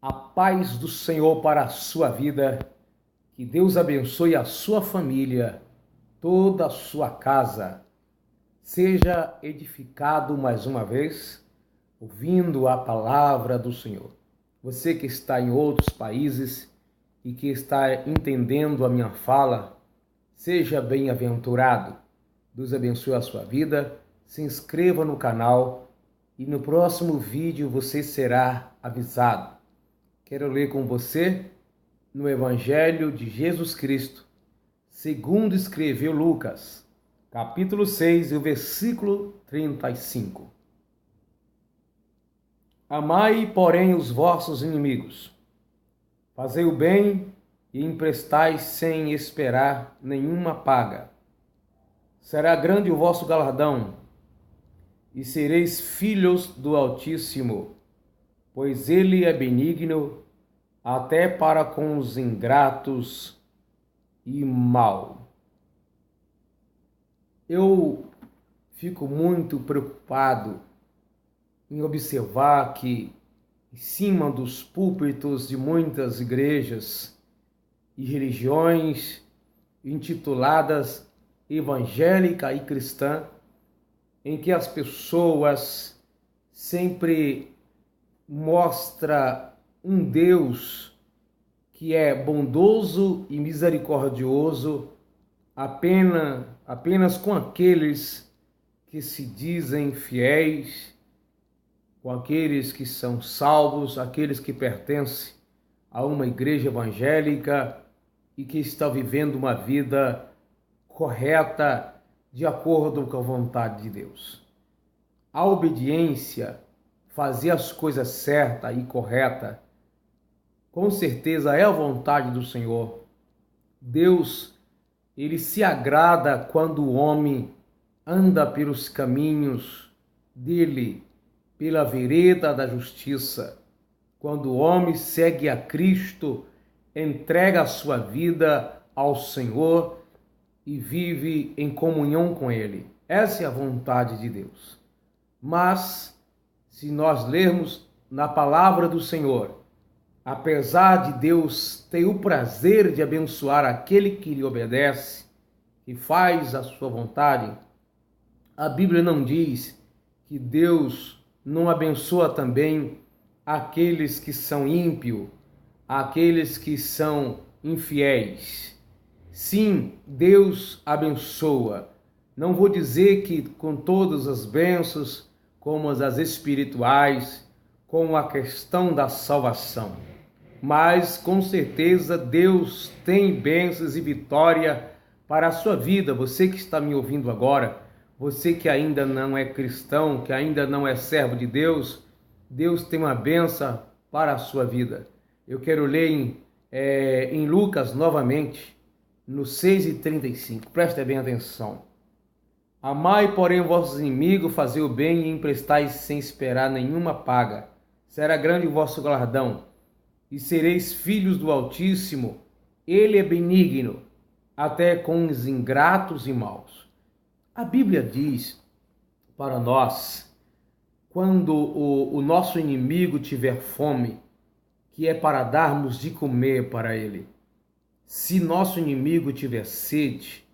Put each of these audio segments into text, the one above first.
A paz do Senhor para a sua vida, que Deus abençoe a sua família, toda a sua casa. Seja edificado mais uma vez, ouvindo a palavra do Senhor. Você que está em outros países e que está entendendo a minha fala, seja bem-aventurado. Deus abençoe a sua vida, se inscreva no canal e no próximo vídeo você será avisado. Quero ler com você no Evangelho de Jesus Cristo, segundo escreveu Lucas, capítulo 6, e o versículo 35. Amai, porém, os vossos inimigos. Fazei o bem e emprestai sem esperar nenhuma paga. Será grande o vosso galardão, e sereis filhos do Altíssimo, pois ele é benigno até para com os ingratos e mau. Eu fico muito preocupado em observar que, em cima dos púlpitos de muitas igrejas e religiões intituladas evangélica e cristã, em que as pessoas sempre mostram um Deus que é bondoso e misericordioso apenas com aqueles que se dizem fiéis, com aqueles que são salvos, aqueles que pertencem a uma igreja evangélica e que estão vivendo uma vida correta de acordo com a vontade de Deus. A obediência, fazer as coisas certas e corretas, com certeza é a vontade do Senhor. Deus, ele se agrada quando o homem anda pelos caminhos dele, pela vereda da justiça. Quando o homem segue a Cristo, entrega a sua vida ao Senhor e vive em comunhão com ele. Essa é a vontade de Deus. Mas, se nós lermos na palavra do Senhor, apesar de Deus ter o prazer de abençoar aquele que lhe obedece, que faz a sua vontade, a Bíblia não diz que Deus não abençoa também aqueles que são ímpios, aqueles que são infiéis. Sim, Deus abençoa. Não vou dizer que com todas as bênçãos, como as espirituais, como a questão da salvação. Mas, com certeza, Deus tem bênçãos e vitória para a sua vida. Você que está me ouvindo agora, você que ainda não é cristão, que ainda não é servo de Deus, Deus tem uma bênção para a sua vida. Eu quero ler em Lucas novamente, no 6:35. Preste bem atenção. Amai, porém, vossos inimigos, fazei o bem e emprestai sem esperar nenhuma paga. Será grande o vosso galardão, e sereis filhos do Altíssimo. Ele é benigno, até com os ingratos e maus. A Bíblia diz para nós, quando o nosso inimigo tiver fome, que é para darmos de comer para ele. Se nosso inimigo tiver sede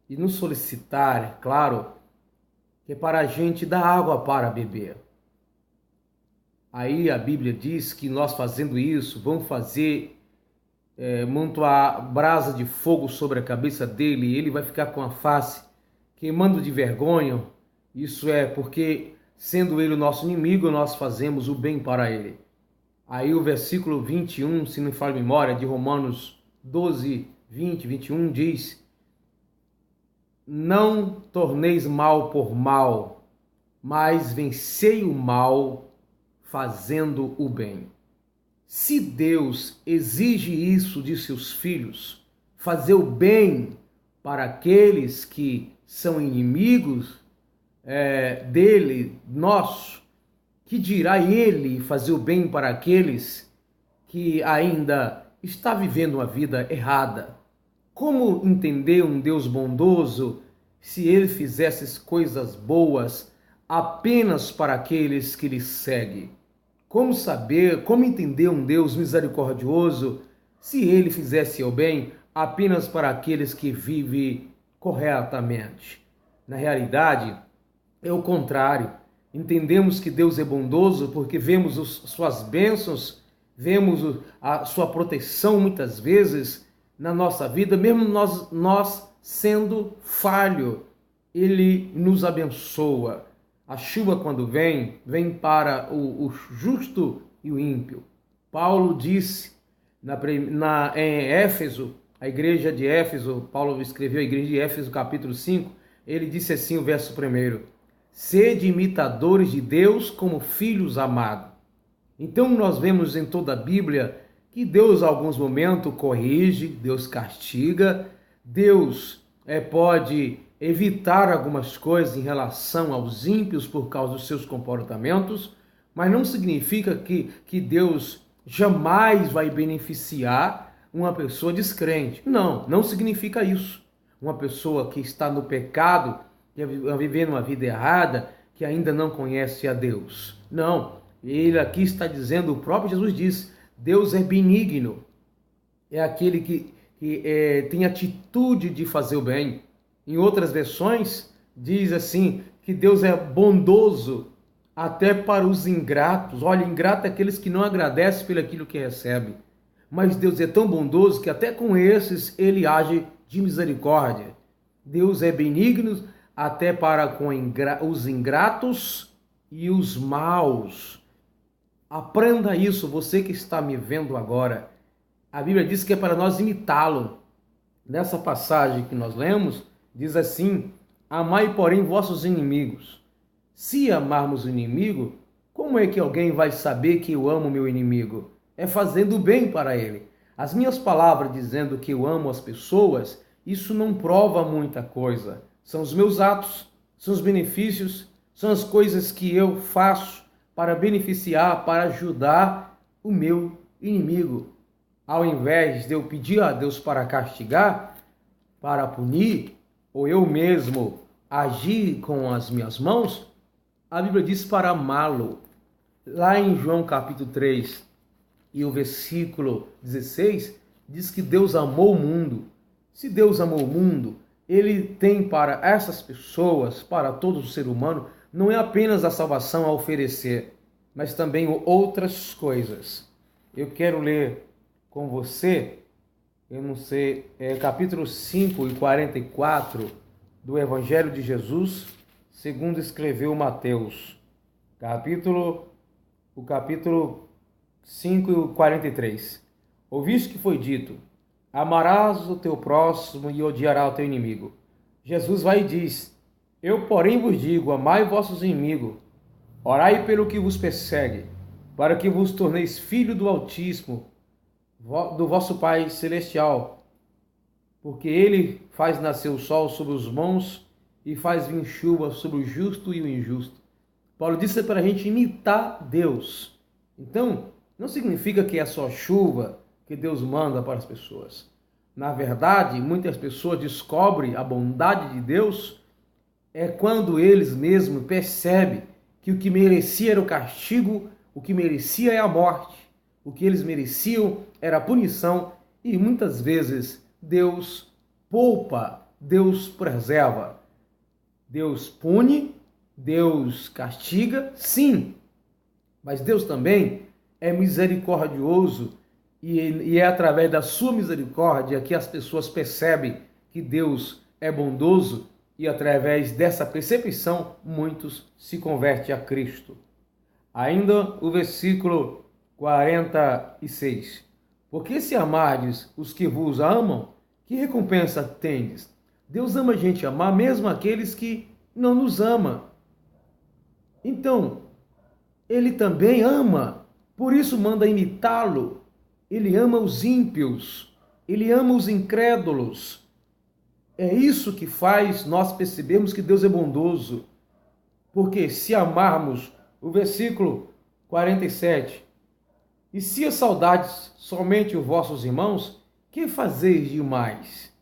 e nos solicitar, é claro, que é para a gente dar água para beber. Aí a Bíblia diz que nós fazendo isso, vamos fazer montar brasa de fogo sobre a cabeça dele e ele vai ficar com a face queimando de vergonha. Isso é porque, sendo ele o nosso inimigo, nós fazemos o bem para ele. Aí o versículo 21, se não me falha a memória, de Romanos 12, 20, 21, diz: não torneis mal por mal, mas vencei o mal fazendo o bem. Se Deus exige isso de seus filhos, fazer o bem para aqueles que são inimigos dele, nosso, que dirá ele fazer o bem para aqueles que ainda está vivendo uma vida errada? Como entender um Deus bondoso se ele fizesse coisas boas apenas para aqueles que lhe seguem? Como saber, como entender um Deus misericordioso se ele fizesse o bem apenas para aqueles que vivem corretamente? Na realidade, é o contrário. Entendemos que Deus é bondoso porque vemos suas bênçãos, vemos a sua proteção muitas vezes na nossa vida, mesmo nós sendo falho, ele nos abençoa. A chuva, quando vem para o justo e o ímpio. Paulo disse em Éfeso, a igreja de Éfeso, Paulo escreveu a igreja de Éfeso, capítulo 5, ele disse assim, o verso 1: sede imitadores de Deus como filhos amados. Então nós vemos em toda a Bíblia que Deus, em alguns momentos, corrige, Deus castiga, Deus pode evitar algumas coisas em relação aos ímpios por causa dos seus comportamentos, mas não significa que Deus jamais vai beneficiar uma pessoa descrente. Não, não significa isso. Uma pessoa que está no pecado, que está vivendo uma vida errada, que ainda não conhece a Deus. Não, ele aqui está dizendo, o próprio Jesus diz, Deus é benigno, é aquele que tem atitude de fazer o bem. Em outras versões, diz assim, que Deus é bondoso até para os ingratos. Olha, ingrato é aqueles que não agradecem pelo aquilo que recebe. Mas Deus é tão bondoso que até com esses ele age de misericórdia. Deus é benigno até para com os ingratos e os maus. Aprenda isso, você que está me vendo agora. A Bíblia diz que é para nós imitá-lo. Nessa passagem que nós lemos, diz assim, amai, porém, vossos inimigos. Se amarmos o inimigo, como é que alguém vai saber que eu amo meu inimigo? É fazendo bem para ele. As minhas palavras dizendo que eu amo as pessoas, isso não prova muita coisa. São os meus atos, são os benefícios, são as coisas que eu faço para beneficiar, para ajudar o meu inimigo. Ao invés de eu pedir a Deus para castigar, para punir, ou eu mesmo agir com as minhas mãos, a Bíblia diz para amá-lo. Lá em João capítulo 3 e o versículo 16, diz que Deus amou o mundo. Se Deus amou o mundo, ele tem para essas pessoas, para todo o ser humano, não é apenas a salvação a oferecer, mas também outras coisas. Eu quero ler com você, capítulo 5 e 44 do Evangelho de Jesus, segundo escreveu Mateus, o capítulo 5 e 43. Ouviste que foi dito, amarás o teu próximo e odiarás o teu inimigo. Jesus vai e diz, eu porém vos digo, amai vossos inimigos, orai pelo que vos persegue, para que vos torneis filho do Altíssimo, do vosso Pai Celestial, porque ele faz nascer o sol sobre os bons e faz vir chuva sobre o justo e o injusto. Paulo disse para a gente imitar Deus. Então, não significa que é só chuva que Deus manda para as pessoas. Na verdade, muitas pessoas descobrem a bondade de Deus quando eles mesmos percebem que o que merecia era o castigo, o que merecia é a morte. O que eles mereciam era a punição e muitas vezes Deus poupa, Deus preserva. Deus pune, Deus castiga, sim, mas Deus também é misericordioso e é através da sua misericórdia que as pessoas percebem que Deus é bondoso e através dessa percepção muitos se convertem a Cristo. Ainda o versículo 46. Porque se amardes os que vos amam, que recompensa tendes? Deus ama a gente amar mesmo aqueles que não nos amam. Então, ele também ama, por isso manda imitá-lo. Ele ama os ímpios, ele ama os incrédulos. É isso que faz nós percebermos que Deus é bondoso. Porque se amarmos, o versículo 47, e se a saudades somente os vossos irmãos, que fazeis demais?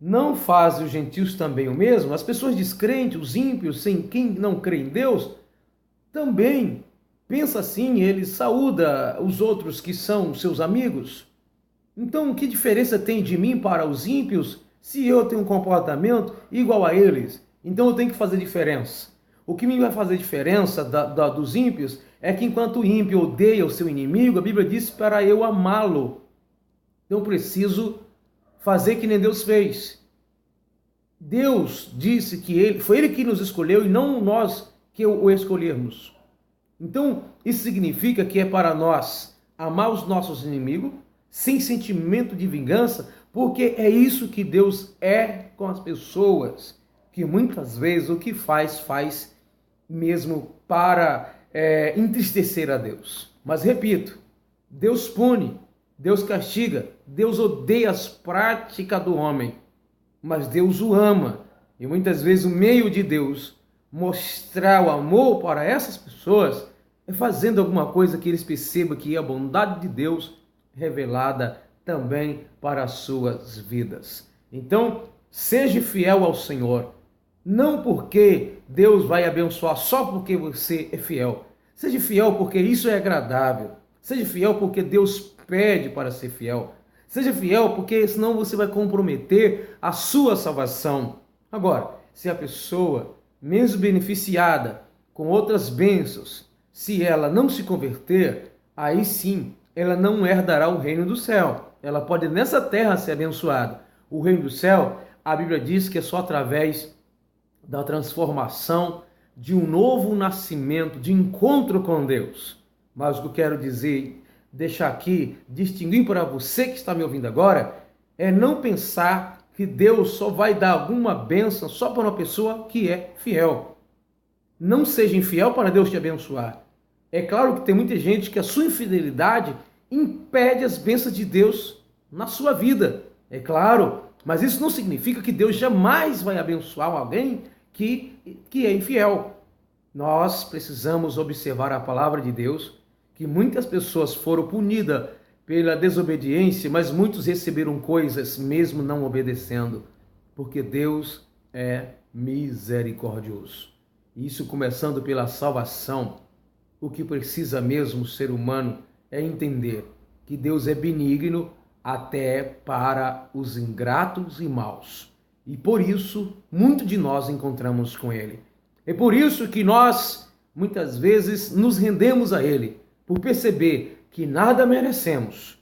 Não fazem os gentios também o mesmo? As pessoas descrentes, os ímpios, sem quem não crê em Deus, também pensa assim, ele saúda os outros que são seus amigos. Então, que diferença tem de mim para os ímpios se eu tenho um comportamento igual a eles? Então eu tenho que fazer diferença. O que me vai fazer diferença dos ímpios é que enquanto o ímpio odeia o seu inimigo, a Bíblia diz para eu amá-lo. Então eu preciso fazer que nem Deus fez. Deus disse que foi Ele que nos escolheu e não nós que o escolhermos. Então isso significa que é para nós amar os nossos inimigos sem sentimento de vingança, porque é isso que Deus é com as pessoas, que muitas vezes o que faz mesmo para entristecer a Deus. Mas repito, Deus pune, Deus castiga, Deus odeia as práticas do homem, mas Deus o ama. E muitas vezes o meio de Deus mostrar o amor para essas pessoas é fazendo alguma coisa que eles percebam que é a bondade de Deus revelada também para as suas vidas. Então, seja fiel ao Senhor, não porque Deus vai abençoar só porque você é fiel. Seja fiel porque isso é agradável. Seja fiel porque Deus pede para ser fiel. Seja fiel porque senão você vai comprometer a sua salvação. Agora, se a pessoa, mesmo beneficiada com outras bênçãos, se ela não se converter, aí sim, ela não herdará o reino do céu. Ela pode nessa terra ser abençoada. O reino do céu, a Bíblia diz que é só através da transformação, de um novo nascimento, de encontro com Deus. Mas o que eu quero dizer, deixar aqui, distinguir para você que está me ouvindo agora, é não pensar que Deus só vai dar alguma bênção só para uma pessoa que é fiel. Não seja infiel para Deus te abençoar. É claro que tem muita gente que a sua infidelidade impede as bênçãos de Deus na sua vida. É claro, mas isso não significa que Deus jamais vai abençoar alguém que é infiel. Nós precisamos observar a palavra de Deus, que muitas pessoas foram punidas pela desobediência, mas muitos receberam coisas mesmo não obedecendo, porque Deus é misericordioso. Isso começando pela salvação. O que precisa mesmo o ser humano é entender que Deus é benigno até para os ingratos e maus. E por isso, muito de nós encontramos com Ele. É por isso que nós, muitas vezes, nos rendemos a Ele, por perceber que nada merecemos.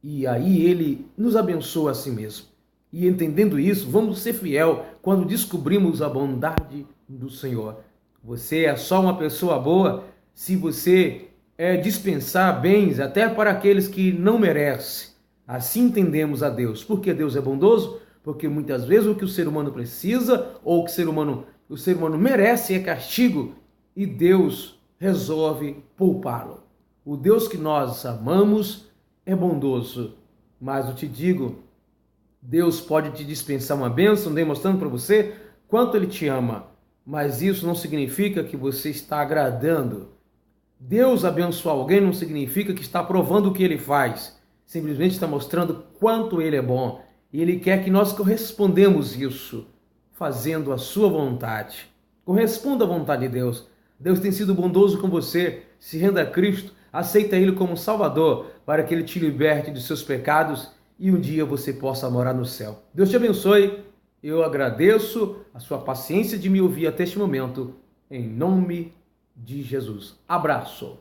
E aí Ele nos abençoa a si mesmo. E entendendo isso, vamos ser fiel quando descobrimos a bondade do Senhor. Você é só uma pessoa boa se você dispensar bens até para aqueles que não merecem. Assim entendemos a Deus. Porque Deus é bondoso? Porque muitas vezes o que o ser humano precisa ou o que o ser humano merece é castigo e Deus resolve poupá-lo. O Deus que nós amamos é bondoso, mas eu te digo, Deus pode te dispensar uma bênção demonstrando para você quanto Ele te ama, mas isso não significa que você está agradando. Deus abençoar alguém não significa que está provando o que Ele faz, simplesmente está mostrando quanto Ele é bom. E Ele quer que nós correspondemos isso, fazendo a sua vontade. Corresponda à vontade de Deus. Deus tem sido bondoso com você. Se renda a Cristo, aceita Ele como Salvador, para que Ele te liberte dos seus pecados e um dia você possa morar no céu. Deus te abençoe. Eu agradeço a sua paciência de me ouvir até este momento. Em nome de Jesus. Abraço.